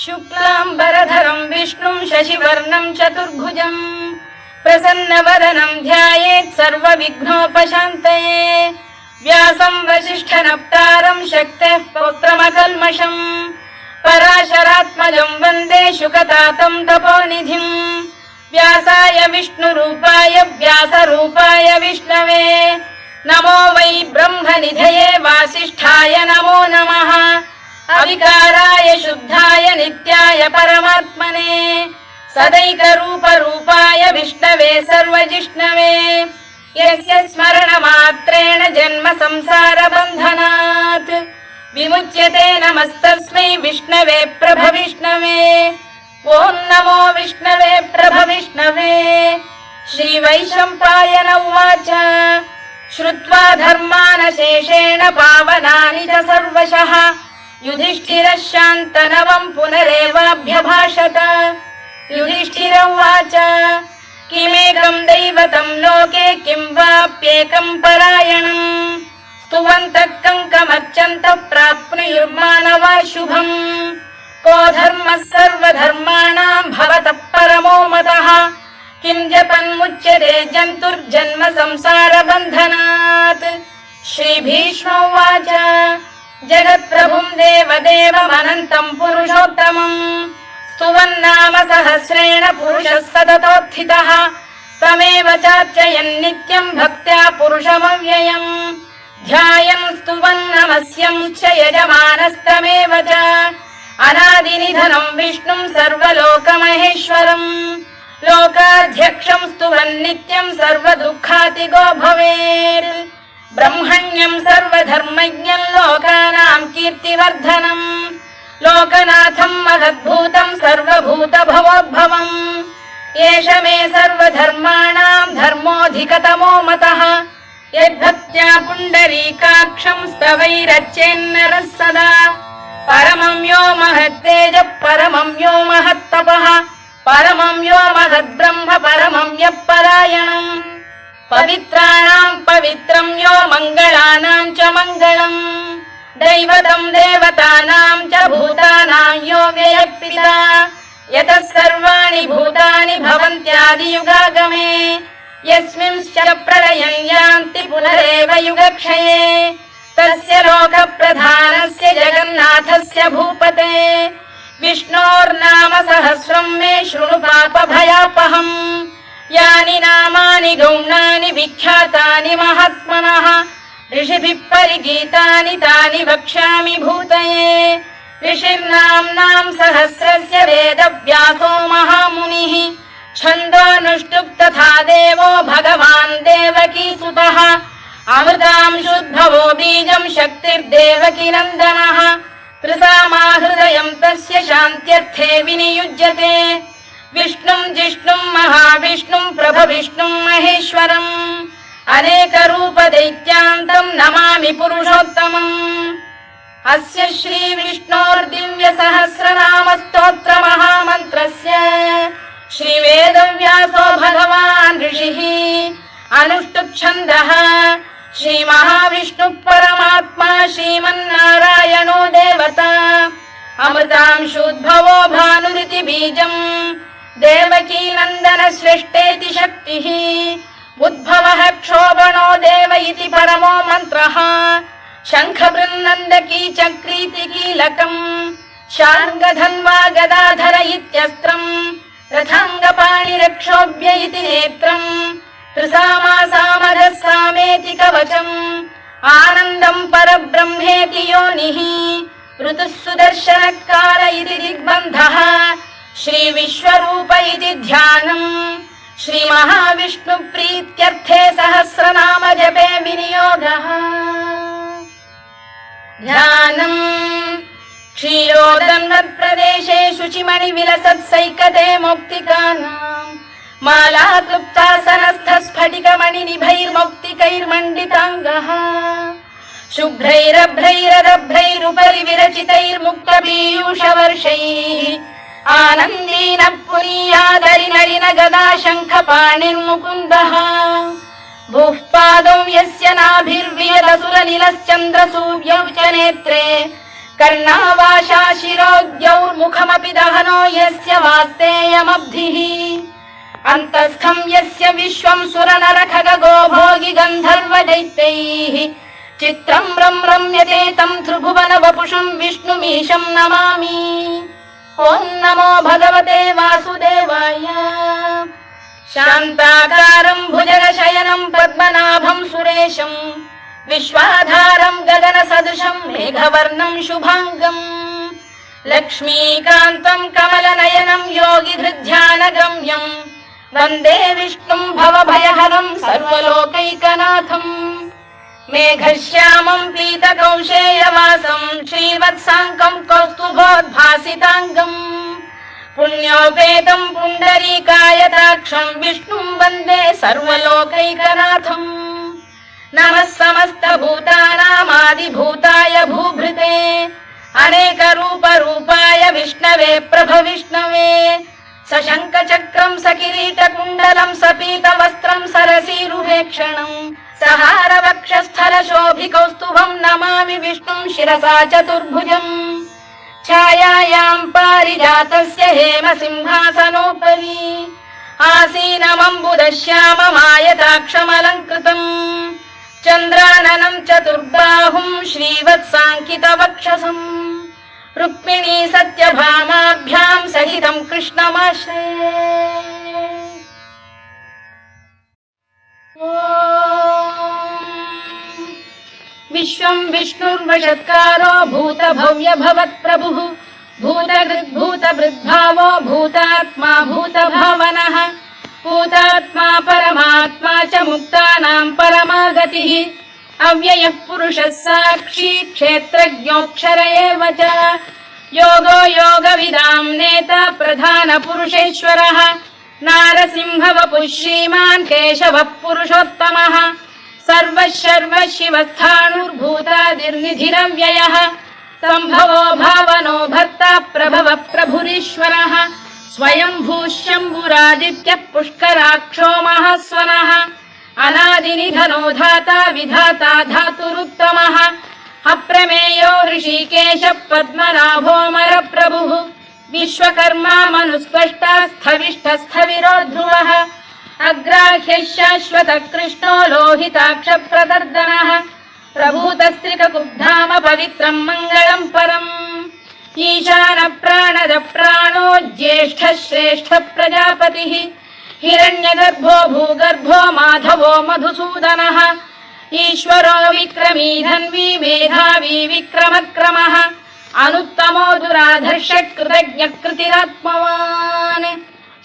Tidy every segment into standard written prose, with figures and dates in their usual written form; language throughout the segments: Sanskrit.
शुक्लाम्बरधरं विष्णुं शशिवर्णं चतुर्भुजं प्रसन्नवदनं ध्यायेत् सर्वविघ्नोपशान्तये। व्यासं वसिष्ठनप्तारं शक्तेः पौत्रमकल्मषं पराशरात्मजं वन्दे शुकतातं तपोनिधिं। व्यासाय विष्णुरूपाय व्यासरूपाय विष्णवे नमो वै ब्रह्मनिधये वासिष्ठाय नमो नमः। अविकाराय शुद्धाय नित्याय परमात्मने सदैकरूपरूपाय विष्णवे सर्वजिष्णवे यस्य स्मरणमात्रेण जन्म संसारबन्धनात् विमुच्यते। नमस्तस्मै विष्णवे प्रभविष्णवे। ॐ नमो विष्णवे प्रभविष्णवे। श्रीवैशम्पायन उवाच श्रुत्वा धर्मानशेषेण पावनानि च सर्वशः युधिष्ठिरः शान्तनवं पुनरेवाभ्यभाषत। युधिष्ठिर उवाच किमेकं दैवतं लोके किं वाप्येकं परायणं स्तुवन्तः कङ्कमर्चन्तः प्राप्नुयुर्मानवा शुभम्। को धर्मः सर्वधर्माणां भवतः परमो मतः किं जपन्मुच्यते जन्तुर्जन्म संसारबन्धनात्। श्रीभीष्म उवाच जगत्प्रभुं देवदेवमनन्तं पुरुषोत्तमं स्तुवन्नाम सहस्रेण पुरुषः सततोत्थितः तमेव चार्चयन् नित्यं भक्त्या पुरुषमव्ययम् ध्यायन् स्तुवन् नमस्यं च यजमानस्तमेव च अनादिनिधनं विष्णुं सर्वलोकमहेश्वरम् लोकाध्यक्षं स्तुवन् नित्यं सर्वदुःखातिगो भवेत्। ब्रह्मण्यं सर्वधर्मज्ञं लोकानां कीर्तिवर्धनं लोकनाथं महद्भूतं सर्वभूतभवोद्भवम् एष मे सर्वधर्माणां धर्मोऽधिकतमो मतः यद्भक्त्या पुण्डरीकाक्षं स्तवैरच्चेन्नरः सदा परमं यो महत्तेजः परमं यो महत्तपः परमं यो महद्ब्रह्म परमं यः परायणम् पवित्राणां पवित्रं यो मङ्गलानां च मङ्गलम् दैवतं देवतानां च भूतानां यो व्ययः यतः सर्वाणि भूतानि भवन्त्यादियुगागमे यस्मिंश्च प्रलयं यान्ति पुनरेव युगक्षये तस्य लोकप्रधानस्य जगन्नाथस्य भूपते विष्णोर्नाम सहस्रं मे शृणु पापभयापहम् यानि नामानि गौणानि विख्यातानि महात्मनः ऋषिभिः परिगीतानि तानि वक्ष्यामि भूतये। ऋषिर्नाम्नां सहस्रस्य वेदव्यासो महामुनिः छन्दोऽनुष्टुप् तथा देवो भगवान् देवकीसुतः अमृतांशुद्भवो बीजं शक्तिर्देवकीनन्दनः त्रिसामाहृदयं तस्य शान्त्यर्थे विनियुज्यते विष्णुं जिष्णुं महाविष्णुं प्रभविष्णुं महेश्वरम् अनेकरूपदैत्यान्तं नमामि पुरुषोत्तमम्। अस्य श्रीविष्णोर्दिव्यसहस्रनामस्तोत्रमहामन्त्रस्य श्रीवेदव्यासो भगवान् ऋषिः अनुष्टुप्छन्दः श्रीमहाविष्णुः परमात्मा श्रीमन्नारायणो देवता अमृतांशुद्भवो भानुरिति बीजम् देवकी नन्दन श्रेष्ठेति शक्तिः उद्भवः क्षोभणो देव इति परमो मन्त्रः शङ्खबृन्नन्दकी चक्रीति कीलकम् शार्ङ्गधन्वा गदाधर इत्यस्त्रम् रथाङ्गपाणिरक्षोभ्य इति नेत्रम् त्रिसामासामरः सामेति कवचम् आनन्दं परब्रह्मेति योनिः ऋतुः सुदर्शनकाल इति दिग्बन्धः श्रीविश्वरूप इति ध्यानम् श्रीमहाविष्णुप्रीत्यर्थे सहस्रनाम जपे विनियोगः। ध्यानम् क्षीरोदन्वत्प्रदेशे शुचिमणिविलसत्सैकते मौक्तिकानाम् मालाक्लुप्तासनस्थस्फटिकमणिनिभैर्मौक्तिकैर्मण्डिताङ्गः शुभ्रैरभ्रैरदभ्रैरुपरि विरचितैर्मुक्तपीयूषवर्षैः आनन्दीन पुनीयादरिनरिन गदा शङ्खपाणिर्मुकुन्दः भूः पादौ यस्य नाभिर्वियदसुरनिलश्चन्द्रसूर्यौ च नेत्रे कर्णावाशा शिरोद्यौर्मुखमपि दहनो यस्य वास्तेयमब्धिः अन्तस्थं यस्य विश्वं सुरनरखगो भोगि गन्धर्व दैत्यैः चित्रं रम्यते तं त्रिभुवन वपुषं विष्णुमीशं नमामि। ॐ नमो भगवते वासुदेवाय। शान्ताकारं भुजगशयनं पद्मनाभं सुरेशं विश्वाधारं गगनसदृशं मेघवर्णं शुभाङ्गम् लक्ष्मीकान्तं कमलनयनं योगिधृध्यानगम्यं वन्दे विष्णुं भवभयहरं सर्वलोकैकनाथम्। मेघश्यामं पीतकौशेयवासं श्रीवत्साङ्कं कौस्तुभोद्भासिताङ्गम् पुण्योपेतं पुण्डरीकायताक्षं विष्णुं वन्दे सर्वलोकैकनाथम्। नमः समस्तभूतानामादिभूताय भूभृते अनेकरूपरूपाय विष्णवे प्रभविष्णवे सशङ्खचक्रं सकिरीटकुण्डलं सपीतवस्त्रं सरसीरुहेक्षणं सहारवक्षस्थलशोभिकौस्तुभं नमामि विष्णुं शिरसा चतुर्भुजम्। छायायां पारिजातस्य हेमसिंहासनोपरि आसीनमम्बुदश्याममायताक्षमलङ्कृतम् चन्द्राननं चतुर्बाहुं श्रीवत्साङ्कितवक्षसम् रुक्मिणी सत्यभामाभ्यां सहितं कृष्णमाश्रये। विश्वं विष्णुर्वषत्कारो भूतभव्य भवत्प्रभुः भूतभृद्भावो भूतात्मा भूतभावनः भूतात्मा परमात्मा च मुक्तानां परमागतिः अव्ययः पुरुषः साक्षी क्षेत्रज्ञोऽक्षर एव च योगो योगविदां नेता प्रधानपुरुषेश्वरः नारसिंहवपुः श्रीमान् केशवः पुरुषोत्तमः सर्वः शर्व शिवस्थाणुर्भूतादिर्निधिरव्ययः सम्भवो भावनो भर्ता प्रभवः प्रभुरीश्वरः स्वयंभूः शम्भुरादित्यः पुष्कराक्षो महास्वनः अनादिनिधनो धाता विधाता धातुरुत्तमः अप्रमेयो ऋषिकेशः पद्मनाभोऽमरप्रभुः विश्वकर्मा मनुस्पष्टा स्थविष्ठस्थविरो ध्रुवः अग्राह्यः शाश्वतः कृष्णो लोहिताक्षप्रदर्दनः प्रभूतस्त्रिककुब्धाम पवित्रं मङ्गलं परम् ईशान प्राणद प्राणो ज्येष्ठः श्रेष्ठः प्रजापतिः हिरण्यगर्भो भूगर्भो माधवो मधुसूदनः ईश्वरो विक्रमी धन्वी मेधावी विक्रमक्रमः अनुत्तमो दुराधर्षः कृतज्ञः कृतिरात्मवान्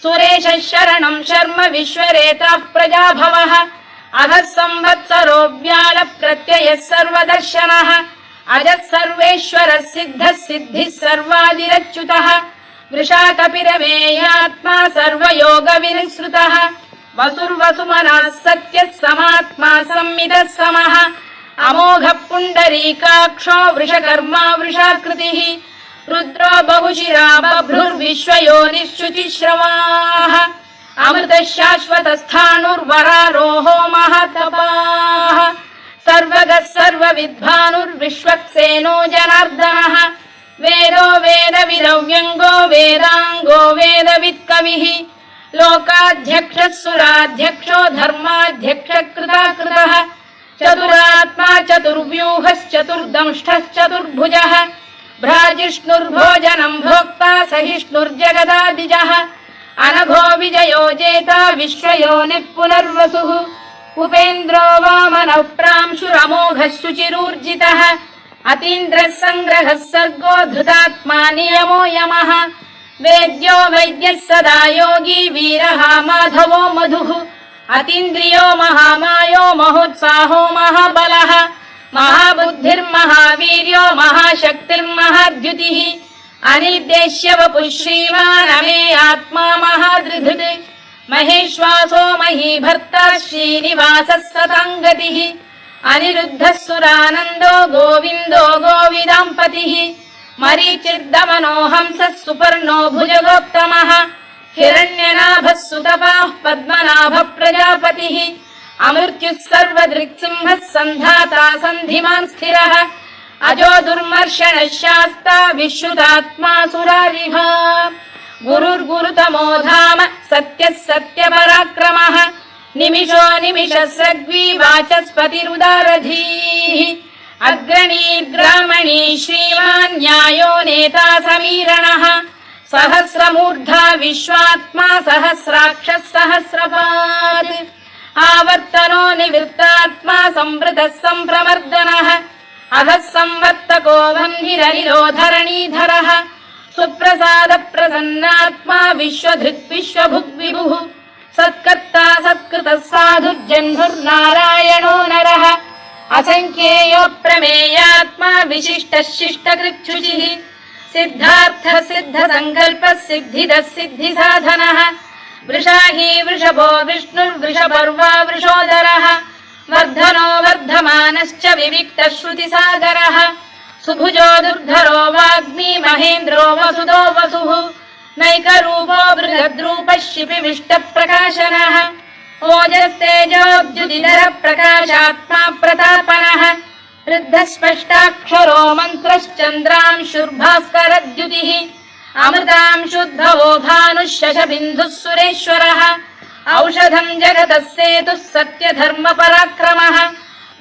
सुरेशः शरणं शर्म विश्वरेताः प्रजाभवः अधः संवत्सरो व्याल प्रत्ययः सर्वदर्शनः अजः सर्वेश्वरः सिद्धः सिद्धिः सर्वादिरच्युतः वृषाकपिरमेयात्मा सर्वयोगविनिसृतः वसुर्वसुमनः सत्यः समात्मा संमितः समः अमोघः पुण्डरीकाक्षो वृषकर्मा वृषाकृतिः रुद्रो बहुशिरा बभ्रुर्विश्वयोनिश्चुचिश्रवाः अमृतः शाश्वतस्थाणुर्वरारोहो महातपाः सर्वगः सर्वविद्भानुर्विश्वक्सेनो जनार्दनः वेदो वेदविरव्यङ्गो वेदाङ्गो वेदवित्कविः लोकाध्यक्षः सुराध्यक्षो धर्माध्यक्षः कृताकृतः चतुरात्मा चतुर्व्यूहश्चतुर्दंष्टश्चतुर्भुजः भ्राजिष्णुर्भोजनं भोक्ता सहिष्णुर्जगदादिजः अनघो विजयो जेता विश्वयोनिः पुनर्वसुः उपेन्द्रो वामनः प्रांशुरमोघः शुचिरूर्जितः अतीन्द्रः सङ्ग्रहः सर्गो धृतात्मा नियमो यमः वेद्यो वैद्यः सदा योगी वीरः माधवो मधुः अतीन्द्रियो महामायो महोत्साहो महाबलः महाबुद्धिर्महावीर्यो महाशक्तिर्महाद्युतिः अनिर्देश्य वपुः श्रीमान् अमे आत्मा महाधृधृत् महेश्वासो महीभर्ता श्रीनिवासः सताङ्गतिः अनिरुद्धः सुरानन्दो गोविन्दो गोविदाम्पतिः मरीचिर्दमनो हंसः सुपर्णो भुजगोत्तमः हिरण्यनाभः सुतपाः पद्मनाभः प्रजापतिः अमृत्युः सर्वदृक्सिंहः सन्धाता सन्धिमान् स्थिरः अजो दुर्मर्षणः शास्ता विश्रुतात्मा सुरारिः गुरुर्गुरुतमो धाम सत्यः सत्यपराक्रमः निमिषो निमिषस्रग्वी वाचस्पतिरुदारधीः अग्रणी ग्रामणी श्रीमान् न्यायो नेता समीरणः सहस्रमूर्धा विश्वात्मा सहस्राक्षः सहस्रपात् आवर्तनो निवृत्तात्मा संवृतः सम्प्रवर्धनः अधः संवर्तको वह्निरनिरोधरणीधरः सुप्रसाद प्रसन्नात्मा विश्वधृक् विश्वभुग्विभुः सत्कर्ता सत्कृतः साधुर्जह्नुर्नारायणो नरः असंख्येयो प्रमेयात्मा विशिष्टः शिष्टकृच्छुचिः सिद्धार्थ सिद्ध संकल्पः सिद्धिदः सिद्धिसाधनः वृषाही वृषभो विष्णुर्वृषपर्वा वृषोदरः वर्धनो वर्धमानश्च विविक्तः श्रुतिसागरः सुभुजो दुर्धरो वाग्मी महेन्द्रो वसुदो वसुः नैकरूपो बृहद्रूपः शिपिविष्टप्रकाशनः ओजस्तेजोद्युदिधरः प्रकाशात्मा प्रतापनः वृद्धस्पष्टाक्षरो मन्त्रश्चन्द्रांशुर्भास्करद्युतिः अमृतांशुद्धवो भानुः शशबिन्दुः सुरेश्वरः औषधम् जगतः सेतुः सत्यधर्मपराक्रमः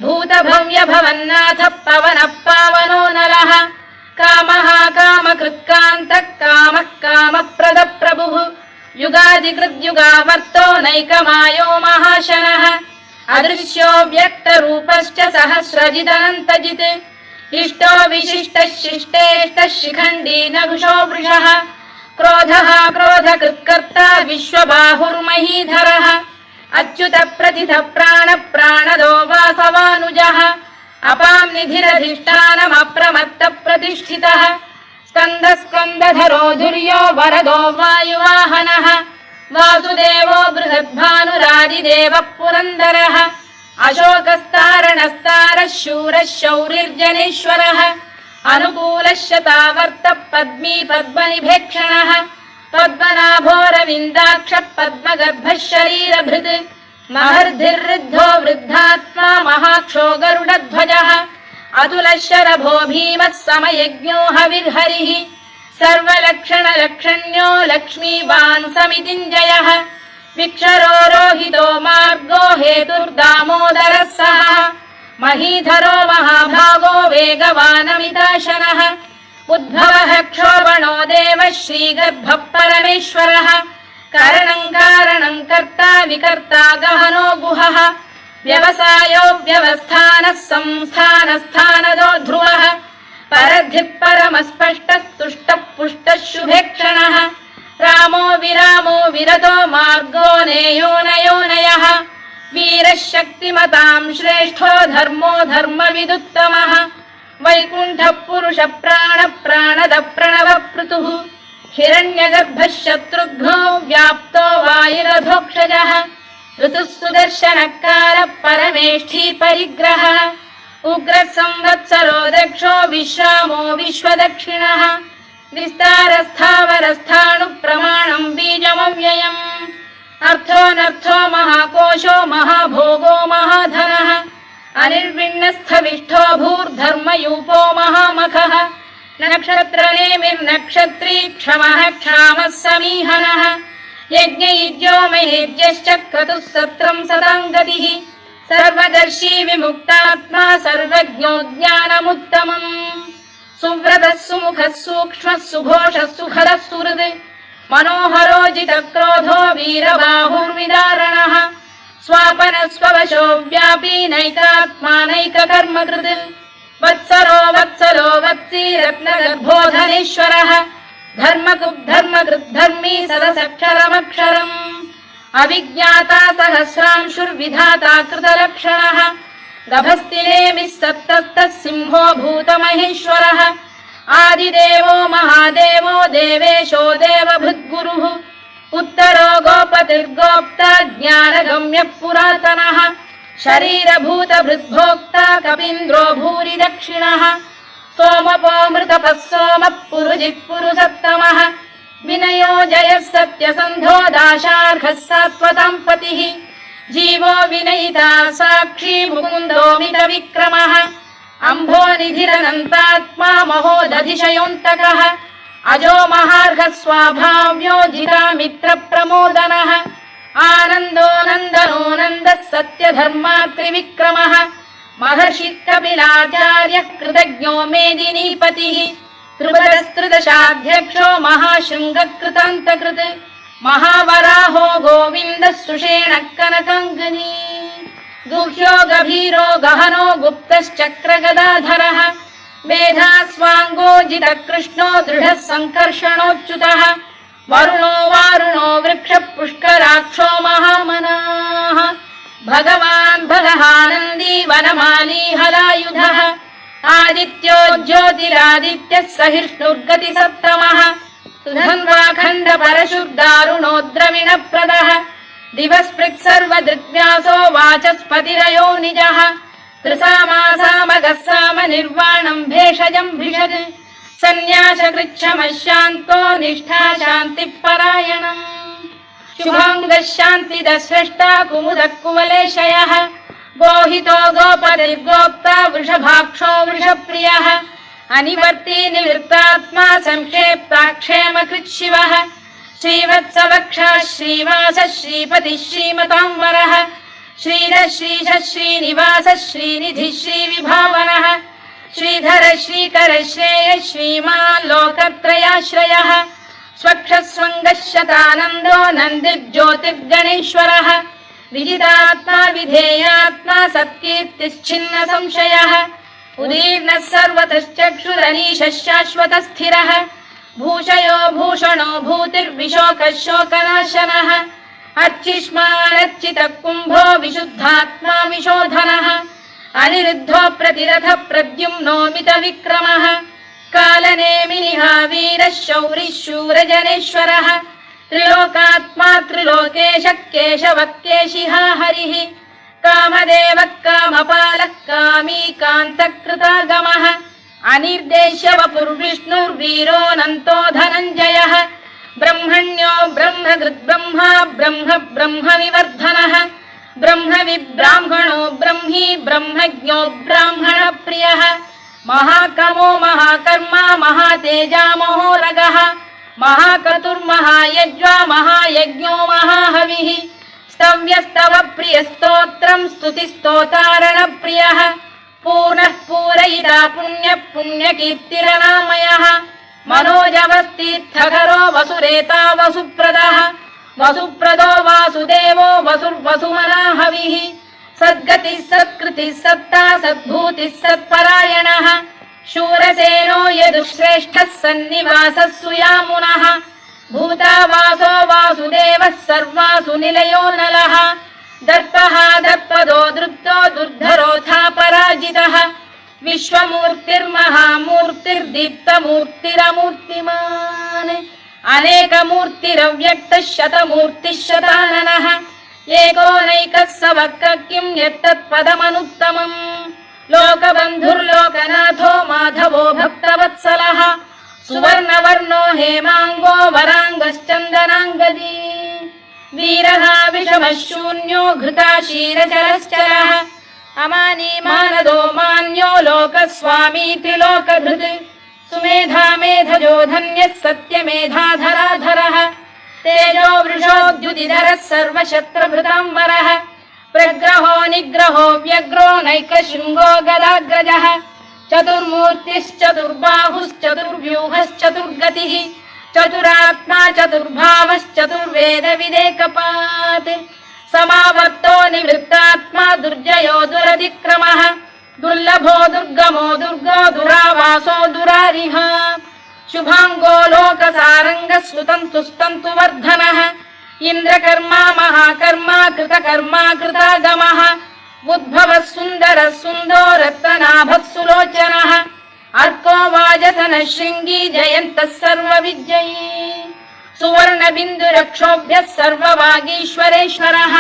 भूतभव्यभवन्नाथः पवनः पावनो नरः कामः कामकृत्कान्तः कामः कामप्रदप्रभुः युगादिकृद्युगावर्तो नैकमायो महाशनः अदृश्यो व्यक्तरूपश्च सहस्रजिदनन्तजित् इष्टो विशिष्टः शिष्टेष्टः शिखण्डी नघुषो वृषः क्रोधः क्रोधकृत्कर्ता विश्वबाहुर्महीधरः अच्युत प्रथित प्राण प्राणदो वासवानुजः अपां निधिरधिष्ठानमप्रमत्त प्रतिष्ठितः स्कन्द स्कन्दधरो धुर्यो वरदो वायुवाहनः वासुदेवो बृहद्भानुरादिदेवः पुरन्दरः अशोकस्तारणस्तारः शूरः शौरिर्जनेश्वरः अनुकूलः शतावर्तः पद्मी पद्मनिभेक्षणः पद्मनाभोरविन्दाक्षः पद्मगर्भः शरीरभृत् महर्धिर्वृद्धो वृद्धात्मा महाक्षो गरुडध्वजः अतुलः शरभो भीमः समयज्ञो हविर्हरिः सर्वलक्षणलक्षण्यो लक्ष्मीवान् समितिञ्जयः विक्षरो रोहितो मार्गो हेतुर्दामोदरः सः महीधरो महाभागो वेगवानमिताशनः उद्भवः क्षोभणो देवः श्रीगर्भः परमेश्वरः कारणं कारणं कर्ता विकर्ता गहनो गुहः व्यवसायो व्यवस्थानः संस्थानस्थानदो ध्रुवः परद्धिः परमस्पष्टः तुष्टः पुष्टः शुभेक्षणः रामो विरामो विरतो मार्गो नेयो नयोनयः वीरः शक्तिमतां श्रेष्ठो धर्मो धर्मविदुत्तमः वैकुण्ठः पुरुष प्राण प्राणद प्रणव पृतुः हिरण्यगर्भः शत्रुघ्नो व्याप्तो वायुरधोक्षजः ऋतुः सुदर्शनकालः परमेष्ठी परिग्रहः उग्रः संवत्सरो दक्षो विश्रामो विश्वदक्षिणः विस्तारस्थावरस्थाणुः प्रमाणं बीजमव्ययम् अर्थोऽनर्थो महाकोशो महाभोगो महाधनः अनिर्विण्णस्थविष्ठो भूर्धर्मयूपो महामखः नक्षत्रनेमिर्नक्षत्री क्षमः क्षामः समीहनः यज्ञयुज्यो महेज्यश्च क्रतुः सत्रं सदां गतिः सर्वदर्शी विमुक्तात्मा सर्वज्ञो ज्ञानमुत्तमम् सुव्रतः सुमुखः सूक्ष्मः सुघोषः सुखदः सुहृद् मनोहरो जितक्रोधो वीरबाहुर्विदारणः स्वापनः स्ववशो व्यापी नैकात्मा नैककर्मकृत् वत्सरो वत्सलो वत्सी रत्नगर्भोधनेश्वरः धर्मकृद्धर्मी सदसक्षरमक्षरम् अविज्ञाता सहस्रांशुर्विधाता कृतलक्षणः गभस्तिनेमिः सप्तस्तः सिंहो भूतमहेश्वरः आदिदेवो महादेवो देवेशो देवभृद्गुरुः उत्तरो गोपतिर्गोप्ता ज्ञानगम्यः पुरातनः शरीरभूतभृद्भोक्ता कपीन्द्रो भूरि दक्षिणः सोमपोऽमृतपः सोमः पुरुजित् पुरुषत्तमः विनयो जयः सत्यसन्धो दाशार्हः सात्वतां पतिः जीवो विनयिता साक्षी मुकुन्दो मितविक्रमः अम्भोनिधिरनन्तात्मा महोदधिशयोऽन्तकः अजो महार्घ स्वाभाव्यो जितामित्रप्रमोदनः आनन्दो नन्दनो नन्दः सत्यधर्मात्रिविक्रमः महर्षिकपिलाचार्यः कृतज्ञो मेदिनीपतिः त्रिपदस्त्रिदशाध्यक्षो महाशृङ्गकृतान्तकृत् महावराहो गोविन्दः सुषेणः कनकाङ्गनी गुह्यो गभीरो गहनो गुप्तश्चक्रगदाधरः मेधास्वाङ्गोजितः कृष्णो दृढः सङ्कर्षणोच्युतः वरुणो वारुणो वृक्षः पुष्कराक्षो महामनाः भगवान् भगहानन्दी वनमाली हलायुधः आदित्यो ज्योतिरादित्यः सहिष्णुर्गतिसत्तमः सुधन्वाखण्ड परशुर्दारुणो द्रविणप्रदः दिवस्पृक् सर्वदृग्व्यासो वाचस्पतिरयो निजः त्रिसामासामगः साम निर्वाणम् भेषजम् भिषज सन्न्यासकृच्छमशान्तो निष्ठा शान्तिः परायणम् शुभाङ्गः शान्तिदः स्रष्टा कुमुदः कुवलेशयः गोहितो गोपतिर्गोप्ता वृषभाक्षो वृषप्रियः अनिवर्ती निवृत्तात्मा संक्षेप्ताक्षेमकृत् शिवः श्रीवत्सवक्षः श्रीवासः श्रीपतिः श्रीमताम्बरः श्रीधः श्रीशः श्रीनिवासः श्रीनिधिः श्रीविभावनः श्रीधर श्रीकर श्रेयः श्रीमान् लोकत्रयाश्रयः स्वक्षः स्वङ्गः शतानन्दो नन्दिर्ज्योतिर्गणेश्वरः विजितात्मा विधेयात्मा सत्कीर्तिश्चिन्न संशयः उदीर्णः सर्वतश्चक्षुरनीशः शाश्वतः स्थिरः भूषयो भूषणो भूतिर्विशोकः शोकनाशनः अर्चिष्मानर्चितः कुम्भो विशुद्धात्मा विशोधनः अनिरुद्धो प्रतिरथ प्रद्युम्नो मितविक्रमः कालनेमिनिः वीरः शौरिः शूरजनेश्वरः त्रिलोकात्मा त्रिलोकेशः केशवः केशिः हरिः कामदेवः कामपालः कामी कान्तकृतागमः अनिर्देश्य वपुर्विष्णुर्वीरोऽनन्तो धनञ्जयः ब्रह्मण्यो ब्रह्मकृद्ब्रह्मा ब्रह्म ब्रह्मविवर्धनः ब्रह्मविब्राह्मणो ब्रह्मी ब्रह्मज्ञो ब्राह्मणप्रियः महाकमो महाकर्मा महातेजा महोरगः महाक्रतुर्महायज्वा महायज्ञो महाहविः स्तव्यस्तव प्रियस्तोत्रम् स्तुतिस्तोतारणप्रियः पूर्णः पूरयिता पुण्यः पुण्यकीर्तिरनामयः मनोजवस्तीर्थकरो वसुरेता वसुप्रदः वसुप्रदो वासुदेवो वसुर्वसुमनाहविः सद्गतिः सत्कृतिः सत्ता सद्भूतिः सत्परायणः शूरसेनो यदुश्रेष्ठः सन्निवासः सुयामुनः भूतावासो वासुदेवः सर्वासु निलयो नलः दर्पः दर्पदो दृप्तो दुर्धरोऽथा पराजितः विश्वमूर्तिर्महामूर्तिर्दीप्तमूर्तिरमूर्तिमान् अनेकमूर्तिरव्यक्तः शतमूर्तिः शताननः एकोनैकः स वक्र किं यत्तत्पदमनुत्तमम् लोकबन्धुर्लोकनाथो माधवो भक्तवत्सलः सुवर्णवर्णो हेमाङ्गो वराङ्गश्चन्दनाङ्गदी वीरः विषमः शून्यो घृता क्षीरचरश्चरः अमानी मानदो मान्यो लोकस्वामी त्रिलोकधृत् सुमेधा मेधजो धन्यः सत्यमेधाधराधरः तेजो वृषोद्युतिधरः सर्वशत्रभृताम्बरः प्रग्रहो निग्रहो व्यग्रो नैकशृङ्गो गदाग्रजः चतुर्मूर्तिश्चतुर्बाहुश्चतुर्व्यूहश्चतुर्गतिः चतुरात्मा चतुर्भावश्चतुर्वेदविदेकपात् समावर्तो निवृत्तात्मा दुर्जयो दुरतिक्रमः दुर्लभो दुर्गमो दुर्गो दुरावासो दुरारिः शुभाङ्गो लोकसारङ्गः सुतन्तुस्तन्तु वर्धनः इन्द्रकर्मा महाकर्मा कृतकर्मा कृतागमः उद्भवः सुन्दरः सुन्दो रत्ननाभः सुलोचनः अर्को वाजसनः शृङ्गी जयन्तः सर्वविजयी सुवर्णबिन्दुरक्षोभ्यः सर्ववागीश्वरेश्वरः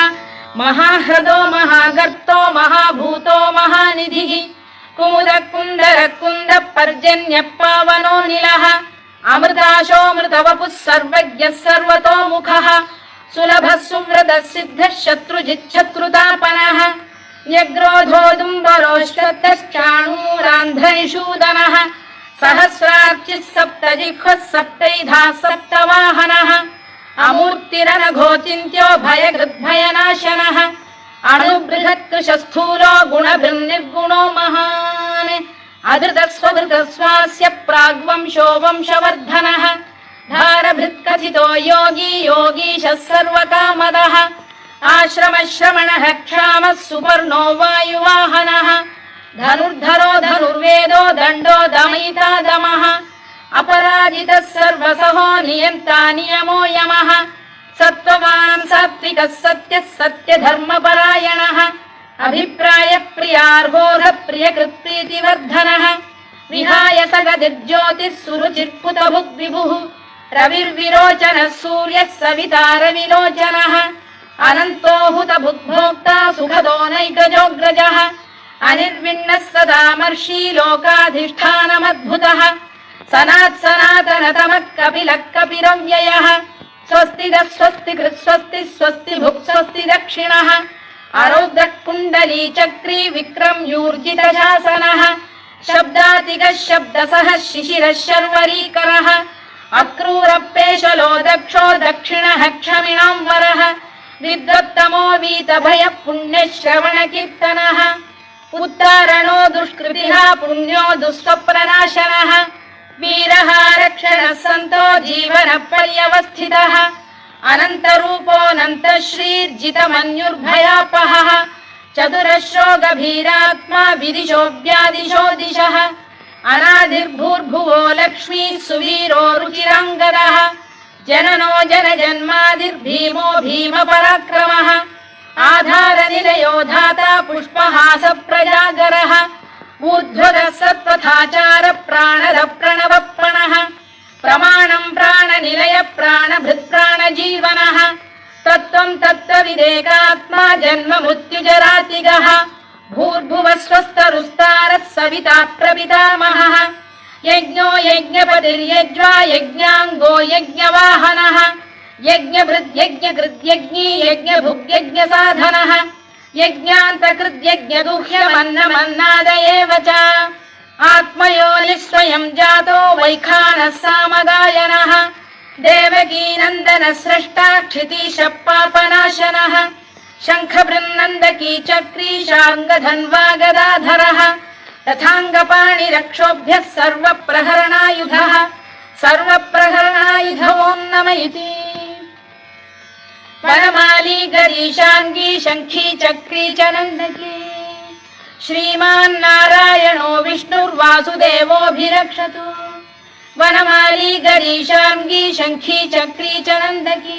महाह्रदो महागर्तो महाभूतो महानिधिः कुमुदः कुन्दरः कुन्दः पर्जन्यः पावनो निलः अमृताशोऽमृतवपुः सर्वज्ञः सर्वतोमुखः सुलभः सुव्रतः सिद्धः शत्रुजिच्छत्रुतापनः न्यग्रोधोदुम्बरोश्वतश्चाणूरा सान्ध्रनिषूदनः सहस्रार्चिः सप्तजिह्वः सप्तैधा सप्तवाहनः अमूर्तिरनघोचिन्त्यो भयकृद्भयनाशनः अणुबृहत्कृशस्थूलो गुणभृन्निर्गुणो महान् अधृतस्वधृतस्वास्य प्राग्वंशो वंशवर्धनः धारभृत्कथितो योगी योगीशः सर्वकामदः आश्रमश्रमणः क्षामः सुपर्णो वायुवाहनः धनुर्धरो धनुर्वेदो दण्डो दमयिता दमः अपराजितः सर्वसहो नियन्ता नियमो यमः सत्त्ववान् सात्विकः सत्यः सत्यधर्मपरायणः अभिप्रायप्रियार्होः प्रियकृत्प्रीतिवर्धनः विहाय सगदिर्ज्योतिः सुरुचिर्पुतभुग्विभुः रविर्विरोचनः सूर्यः सविता रविलोचनः अनन्तो हुतभुग्भोक्ता सुखदो नैकजोऽग्रजः अनिर्विण्णः सदामर्षी लोकाधिष्ठानमद्भुतः सनातनतमः कपिलः कपिरव्ययः स्वस्तिदः स्वस्तिकृत् स्वस्ति स्वस्ति भुक् स्वस्ति दक्षिणः अरौद्रः कुण्डली चक्री विक्रम्यूर्जितशासनः शब्दातिकः शब्दसः शिशिरः शर्वरीकरः अक्रूरपेशलो दक्षो दक्षिणः क्षमिणां वरः विद्वत्तमो वीतभयः पुण्यश्रवणकीर्तनः उत्तारणो दुष्कृतिः पुण्यो दुःस्वप्ननाशनः वीरः रक्षणः सन्तो जीवनपर्यवस्थितः अनन्तरूपोऽनन्तश्रीर्जितमन्युर्भयापहः चतुरश्रो गभीरात्मा विदिशो व्यादिशो दिशः अनादिर्भूर्भुवो लक्ष्मी सुवीरो रुचिराङ्गदः जननो जनजन्मादिर्भीमो भीमपराक्रमः आधारनिलयो धाता पुष्पहास प्रजागरः ऊर्ध्वगः सत्त्वथाचार प्राणद प्रणवप्रणः प्रमाणं प्राणनिलय प्राणभृत् प्राणजीवनः तत्त्वं तत्त्वविदेकात्मा जन्म मृत्युजरातिगः भूर्भुवः स्वस्तरुस्तारः सविता प्रपितामहः यज्ञो यज्ञपतिर्यज्वा यज्ञाङ्गो यज्ञवाहनः यज्ञभृद्यज्ञकृद्यज्ञी यज्ञभुग्यज्ञसाधनः यज्ञान्तकृद्यज्ञगुह्यमन्नमन्नाद एव च आत्मयोनिः स्वयं जातो वैखानः सामगायनः देवकीनन्दनः स्रष्टा क्षितीशः पापनाशनः शङ्खबृन्नन्दकी चक्री शार्ङ्गधन्वा गदाधरः तथाङ्गपाणिरक्षोभ्यः सर्वप्रहरणायुधः सर्वप्रहरणायुध ॐ नम इति वनमाली गरीशाङ्गी शङ्खी चक्री च नन्दकी श्रीमान्नारायणो विष्णुर्वासुदेवोऽभिरक्षतु वनमाली गरीशाङ्गी शङ्खी चक्री च नन्दकी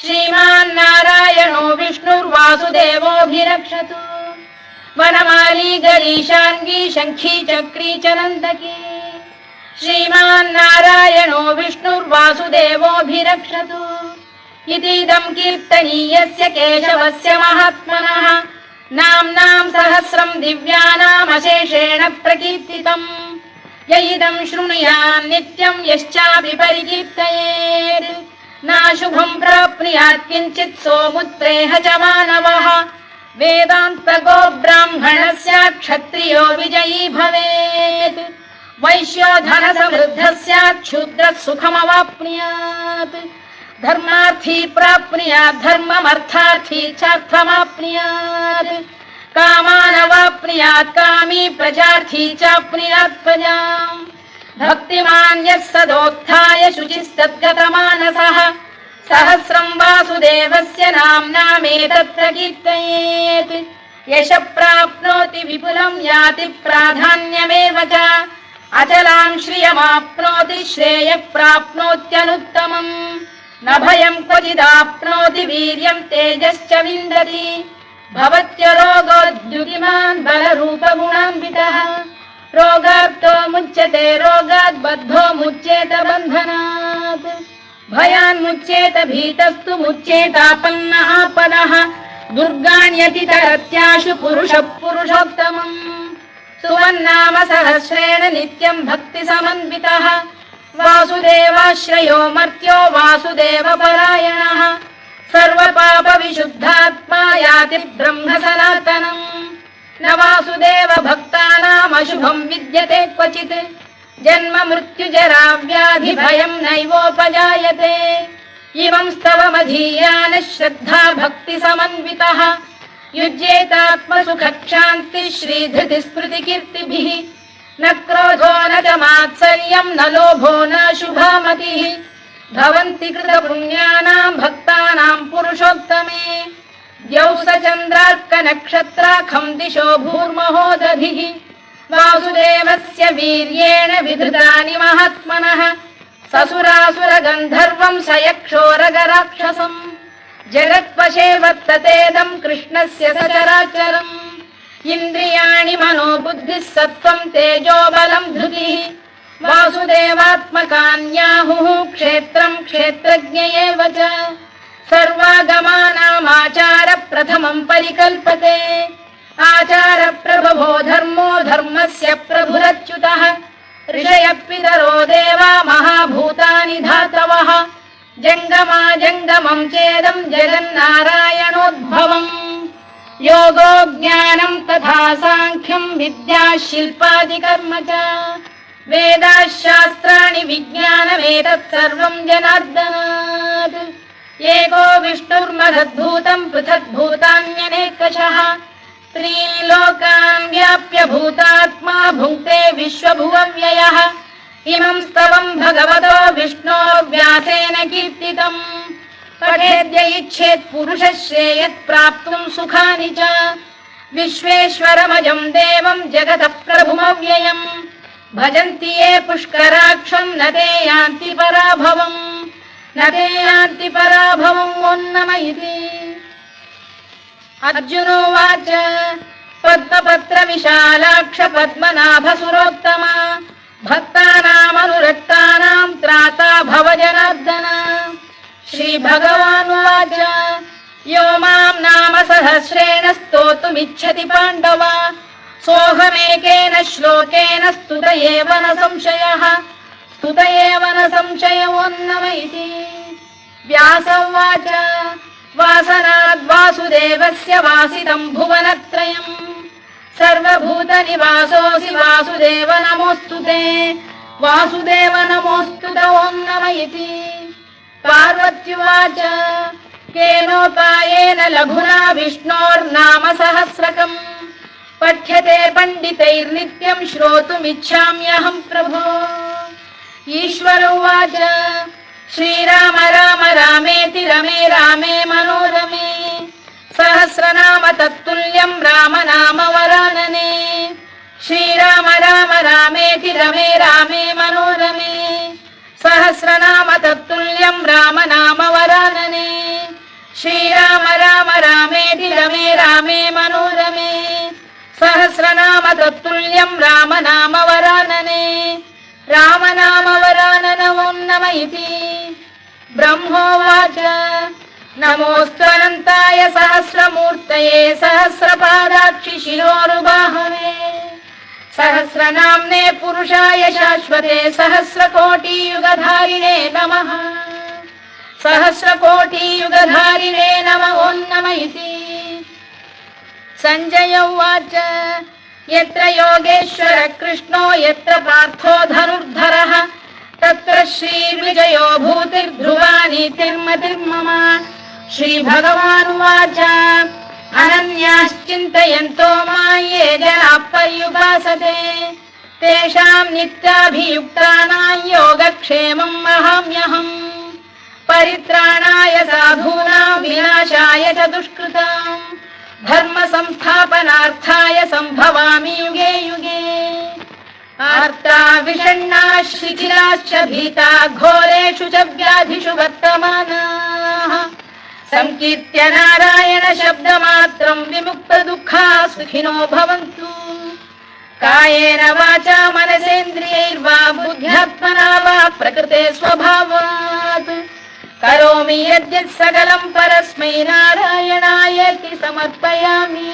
श्रीमान्नारायणो विष्णुर्वासुदेवोऽभिरक्षतु वनमाली गरीशाङ्गी शङ्खी चक्री च नन्दकी श्रीमान्नारायणो विष्णुर्वासुदेवोऽभिरक्षतु इतीदं कीर्तनीयस्य केशवस्य महात्मनः नाम्नां सहस्रं दिव्यानामशेषेण प्रकीर्तितम् य इदं शृणुयात् नित्यं यश्चापि परिकीर्तयेत् नाशुभं प्राप्नुयात् किञ्चित् सोमुत्रेह च मानवः वेदान्तको ब्राह्मणः स्यात् क्षत्रियो विजयी भवेत् वैश्यो धनसमृद्धः स्यात् शूद्रः सुखमवाप्नुयात् धर्मार्थी प्राप्नुयात् धर्ममर्थार्थी चार्थमाप्नुयात् कामानवाप्नुयात् कामी प्रजार्थी चाप्नुयात् प्रजाम् भक्तिमान् यः सदोत्थाय शुचिस्तद्गतमानसः सहस्रं वासुदेवस्य नाम्नामेतत्र कीर्तयेत् यशः प्राप्नोति विपुलं याति प्राधान्यमेव च अचलां श्रियमाप्नोति श्रेयः प्राप्नोत्यनुत्तमम् न भयं क्वचिदाप्नोति वीर्यं तेजश्च विन्दति भवत्य रोगोद्युतिमान् बलरूपगुणान्वितः रोगार्तो मुच्यते रोगात् बद्धो मुच्येत बन्धनात् भयान्मुच्येत भीतस्तु मुच्येतापन्न आपदः दुर्गाण्यतितरत्याशु पुरुषः पुरुषोत्तमम् सुवन्नाम सहस्रेण नित्यं भक्तिसमन्वितः वासुदेवाश्रयो मर्त्यो वासुदेवपरायणः सर्वपापविशुद्धात्मा याति ब्रह्म सनातनम् न वासुदेव भक्तानामशुभं विद्यते क्वचित् जन्म मृत्युजरा व्याधि भयं नैवोपजायते इमं स्तवमधीयानः श्रद्धा भक्ति समन्वितः युज्येतात्मसुखक्षान्ति श्रीधृतिस्मृतिकीर्तिभिः न क्रोधो न च मात्सर्यं न लोभो न शुभामतिः भवन्ति कृतपुण्यानां भक्तानां पुरुषोत्तमे द्यौः स चन्द्रार्कनक्षत्राखं दिशो भूर्महो दधिः वासुदेवस्य वीर्येण विधृतानि महात्मनः ससुरासुरगन्धर्वं स यक्षोरगराक्षसम् जगत्वशे वर्ततेदं कृष्णस्य सचराचरम् इन्द्रियाणि मनो बुद्धिः सत्त्वं तेजो बलं धृतिः वासुदेवात्मकान्याहुः क्षेत्रं क्षेत्रज्ञ एव च सर्वागमानामाचार प्रथमं परिकल्पते आचार प्रभवो धर्मो धर्मस्य प्रभुरच्युतः ऋषयः पितरो देवा महाभूतानि धातवः जङ्गमा जङ्गमं चेदं जगन्नारायणोद्भवम् योगो ज्ञानं तथा साङ्ख्यं विद्या शिल्पादिकर्म च वेदाः शास्त्राणि विज्ञानमेतत् सर्वं जनार्दनात् एको विष्णुर्महद्भूतं पृथग्भूतान्यनेकशः त्रीन् लोकान् व्याप्य भूतात्मा भुङ्क्ते विश्वभुवव्ययः इमं स्तवं भगवतो विष्णोर्व्यासेन कीर्तितम् पठेद्य इच्छेत् पुरुषः श्रेयत् प्राप्तुं सुखानि च विश्वेश्वरमजं देवं जगतः प्रभुमव्ययम् भजन्ति ये पुष्कराक्षं न ते यान्ति पराभवम् न ते यान्ति पराभवम् ओन्नम इति अर्जुनोवाच पद्मपत्र विशालाक्ष पद्मनाभ सुरोत्तमा भक्तानामनुरक्तानां त्राता भव जनार्दन श्रीभगवानुवाच यो मां नाम सहस्रेण स्तोतुमिच्छति पाण्डव सोऽहमेकेन श्लोकेन स्तुत एव न संशयः स्तुत एव न संशयोऽन्नम इति व्यास उवाच वासनाद् वासुदेवस्य वासितं भुवनत्रयम् सर्वभूतनिवासोऽसि वासुदेव नमोऽस्तु ते वासुदेव नमोऽस्तु ते ओन्नम इति पार्वत्युवाच केनोपायेन लघुना विष्णोर्नाम सहस्रकम् पठ्यते पण्डितैर्नित्यं श्रोतुमिच्छाम्यहं प्रभो ईश्वर उवाच श्रीराम राम रामेति रमे रामे मनोरमे सहस्रनाम तत्तुल्यं राम नाम वरानने श्रीराम राम रामेति रमे रामे मनोरमे सहस्रनाम तत्तुल्यं राम नाम वरानने श्रीराम राम रामेति रमे रामे मनोरमे सहस्रनाम तत्तुल्यं राम नाम वरानने राम नाम वरानन ओन्नम इति ब्रह्मोवाच नमोऽस्त्वनन्ताय सहस्रमूर्तये सहस्रपादाक्षि शिरोरुबाहवे सहस्रनाम्ने पुरुषाय शाश्वते सहस्रकोटियुगधारिणे नमः सहस्रकोटियुगधारिणे नमः ओन्नम इति सञ्जय उवाच यत्र योगेश्वर कृष्णो यत्र पार्थो धनुर्धरः तत्र श्रीविजयो भूतिर्ध्रुवा नीतिर्मतिर्मम श्रीभगवानुवाच अनन्याश्चिन्तयन्तो मां ये जनाः पर्युपासते तेषां नित्याभियुक्तानां योगक्षेमं वहाम्यहम् परित्राणाय साधूनां विनाशाय च दुष्कृताम् धर्म संस्थापनार्थाय संभवामि युगे युगे आर्ता विषण्णा शिथिलाश्च भीता घोरेषु च व्याधिषु वर्तमानाः संकीर्त्य नारायण शब्दमात्रं विमुक्त दुःखाः सुखिनो भवन्तु कायेन वाचा मनसेन्द्रियैर्वा बुद्ध्यात्मना वा प्रकृते स्वभावात् करोमि यद्यत् सकलं परस्मै नारायणायेति समर्पयामि।